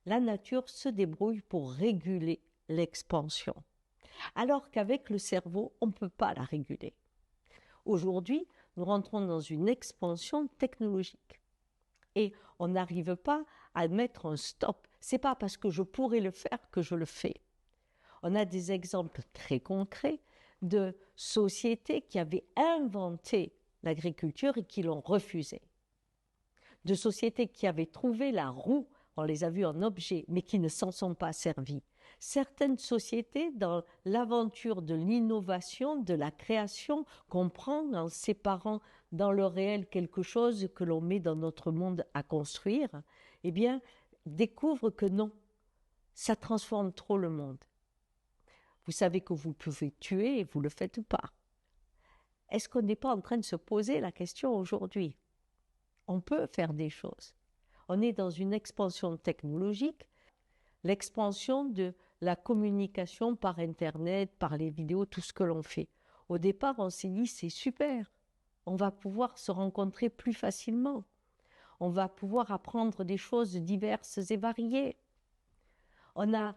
la nature se débrouille pour réguler l'expansion. Alors qu'avec le cerveau, on ne peut pas la réguler. Aujourd'hui, nous rentrons dans une expansion technologique. Et on n'arrive pas à mettre un stop. Ce n'est pas parce que je pourrais le faire que je le fais. On a des exemples très concrets de sociétés qui avaient inventé l'agriculture et qui l'ont refusée. De sociétés qui avaient trouvé la roue, on les a vues en objet, mais qui ne s'en sont pas servies. Certaines sociétés, dans l'aventure de l'innovation, de la création, qu'on prend en séparant dans le réel quelque chose que l'on met dans notre monde à construire, eh bien, découvrent que non, ça transforme trop le monde. Vous savez que vous pouvez tuer et vous ne le faites pas. Est-ce qu'on n'est pas en train de se poser la question aujourd'hui? On peut faire des choses. On est dans une expansion technologique, l'expansion de la communication par Internet, par les vidéos, tout ce que l'on fait. Au départ, on s'est dit, c'est super, on va pouvoir se rencontrer plus facilement. On va pouvoir apprendre des choses diverses et variées. On a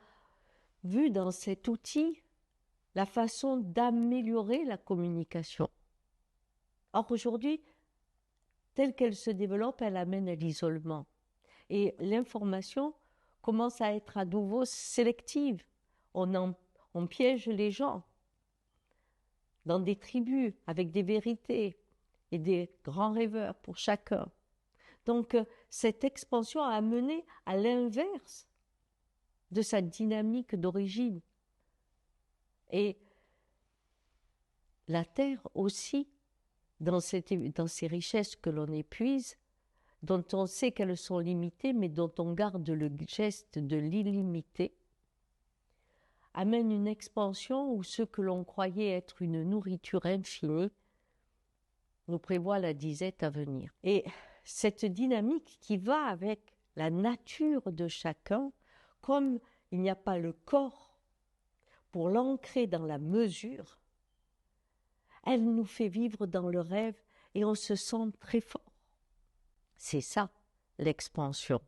vu dans cet outil la façon d'améliorer la communication. Or, aujourd'hui, telle qu'elle se développe, elle amène à l'isolement. Et l'information commence à être à nouveau sélective. On piège les gens dans des tribus avec des vérités et des grands rêveurs pour chacun. Donc, cette expansion a mené à l'inverse de sa dynamique d'origine. Et la Terre aussi, dans ces richesses que l'on épuise, dont on sait qu'elles sont limitées, mais dont on garde le geste de l'illimité, amène une expansion où ce que l'on croyait être une nourriture infinie nous prévoit la disette à venir. Et cette dynamique qui va avec la nature de chacun, comme il n'y a pas le corps pour l'ancrer dans la mesure, elle nous fait vivre dans le rêve et on se sent très fort. C'est ça, l'expansion.